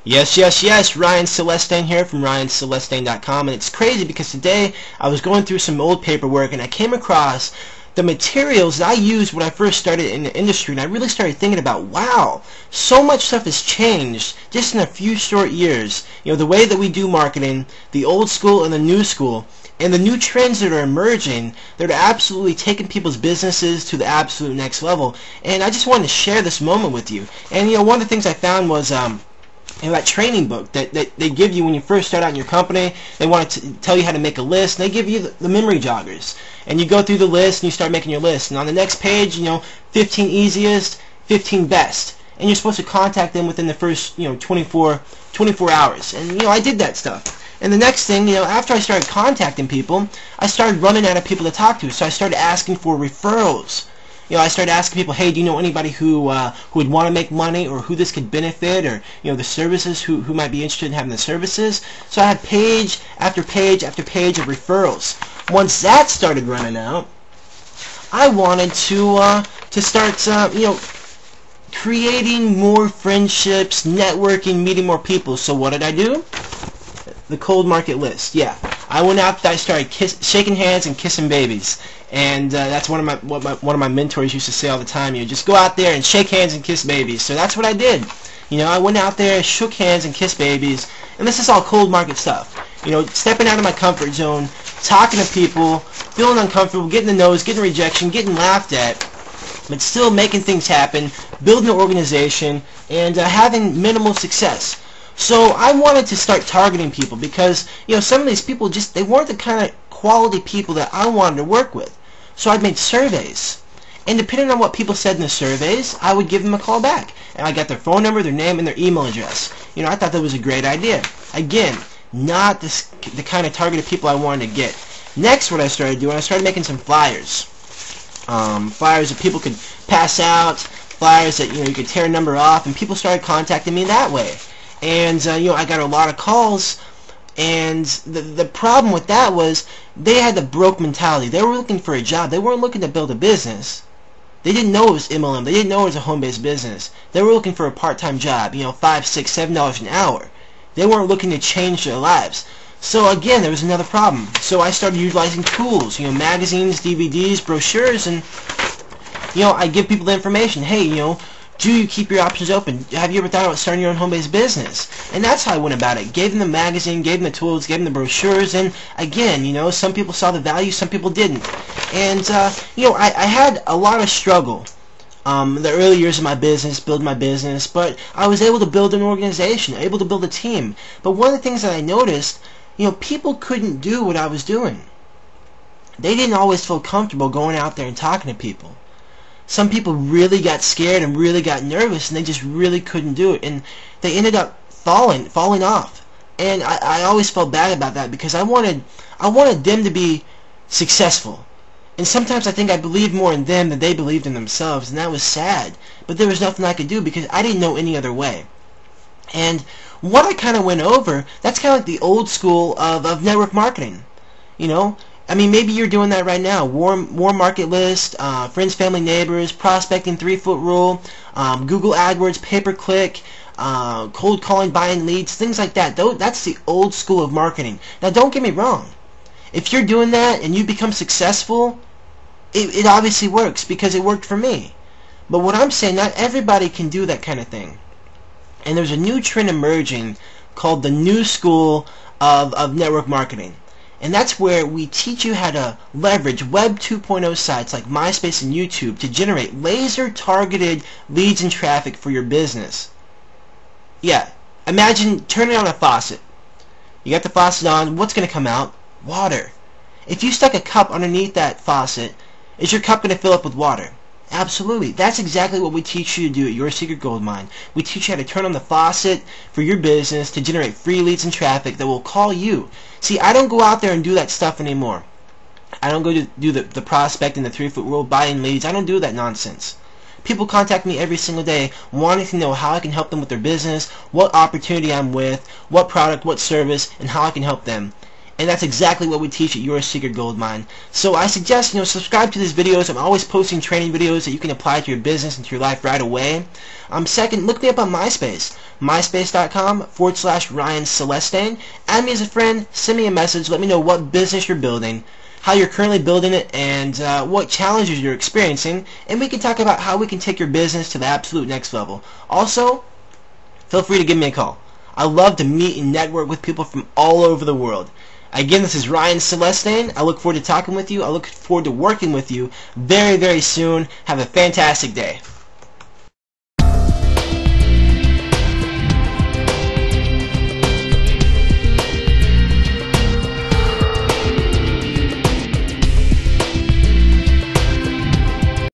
Yes, yes, yes. Ryan Celestain here from RyanCelestain.com, and it's crazy because today I was going through some old paperwork and I came across the materials that I used when I first started in the industry, and I really started thinking about, wow, so much stuff has changed just in a few short years. You know, the way that we do marketing, the old school and the new school, and the new trends that are emerging that are absolutely taking people's businesses to the absolute next level. And I just wanted to share this moment with you. And you know, one of the things I found was that training book that they give you when you first start out in your company. They want to tell you how to make a list, and they give you the memory joggers. And you go through the list and you start making your list. And on the next page, you know, 15 easiest, 15 best. And you're supposed to contact them within the first, 24 hours. And, you know, I did that stuff. And the next thing, you know, after I started contacting people, I started running out of people to talk to. So I started asking for referrals. You know, I started asking people, hey, do you know anybody who would want to make money, or who this could benefit, or, you know, the services, who might be interested in having the services. So I had page after page after page of referrals. Once that started running out, I wanted to start, creating more friendships, networking, meeting more people. So what did I do? The cold market list. Yeah, I went out there. I started shaking hands and kissing babies, and that's one of my mentors used to say all the time. You know, just go out there and shake hands and kiss babies. So that's what I did. You know, I went out there, shook hands and kissed babies, and this is all cold market stuff. You know, stepping out of my comfort zone, talking to people, feeling uncomfortable, getting the no's, getting rejection, getting laughed at, but still making things happen, building an organization, and having minimal success. So I wanted to start targeting people because, you know, some of these people they weren't the kind of quality people that I wanted to work with. So I made surveys. And depending on what people said in the surveys, I would give them a call back. And I got their phone number, their name, and their email address. You know, I thought that was a great idea. Again, not the kind of targeted people I wanted to get. Next, what I started doing, I started making some flyers. Flyers that people could pass out, flyers that, you know, you could tear a number off, and people started contacting me that way. And, you know, I got a lot of calls, and the problem with that was they had the broke mentality. They were looking for a job. They weren't looking to build a business. They didn't know it was MLM. They didn't know it was a home-based business. They were looking for a part-time job, you know, $5, $6, $7 an hour. They weren't looking to change their lives. So, again, there was another problem. So I started utilizing tools, you know, magazines, DVDs, brochures, and, you know, I give people the information. Hey, you know, do you keep your options open? Have you ever thought about starting your own home-based business? And that's how I went about it. Gave them the magazine, gave them the tools, gave them the brochures, and again, you know, some people saw the value, some people didn't. And, you know, I had a lot of struggle the early years of my business, building my business, but I was able to build an organization, able to build a team. But one of the things that I noticed, you know, people couldn't do what I was doing. They didn't always feel comfortable going out there and talking to people. Some people really got scared and really got nervous, and they just really couldn't do it, and they ended up falling off. And I always felt bad about that because I wanted them to be successful. And sometimes I think I believed more in them than they believed in themselves, and that was sad. But there was nothing I could do because I didn't know any other way. And what I kind of went over, that's kind of like the old school of network marketing. You know, I mean, maybe you're doing that right now. Warm market list, friends, family, neighbors, prospecting, 3-foot rule, Google AdWords, pay-per-click, cold calling, buying leads, things like that. That's the old school of marketing. Now, don't get me wrong. If you're doing that and you become successful, it obviously works because it worked for me. But what I'm saying, not everybody can do that kind of thing. And there's a new trend emerging called the new school of network marketing. And that's where we teach you how to leverage Web 2.0 sites like MySpace and YouTube to generate laser-targeted leads and traffic for your business. Yeah, imagine turning on a faucet. You got the faucet on, what's going to come out? Water. If you stuck a cup underneath that faucet, is your cup going to fill up with water? Absolutely. That's exactly what we teach you to do at Your Secret Gold Mine. We teach you how to turn on the faucet for your business to generate free leads and traffic that will call you. See, I don't go out there and do that stuff anymore. I don't go to do the prospecting, the 3-foot rule, buying leads. I don't do that nonsense. People contact me every single day wanting to know how I can help them with their business, what opportunity I'm with, what product, what service, and how I can help them. And that's exactly what we teach at Your Secret Gold Mine. So I suggest, subscribe to these videos. I'm always posting training videos that you can apply to your business and to your life right away. Second, look me up on MySpace. MySpace.com/Ryan Celestain. Add me as a friend. Send me a message. Let me know what business you're building, how you're currently building it, and what challenges you're experiencing. And we can talk about how we can take your business to the absolute next level. Also, feel free to give me a call. I love to meet and network with people from all over the world. Again, this is Ryan Celestain. I look forward to talking with you. I look forward to working with you very, very soon. Have a fantastic day.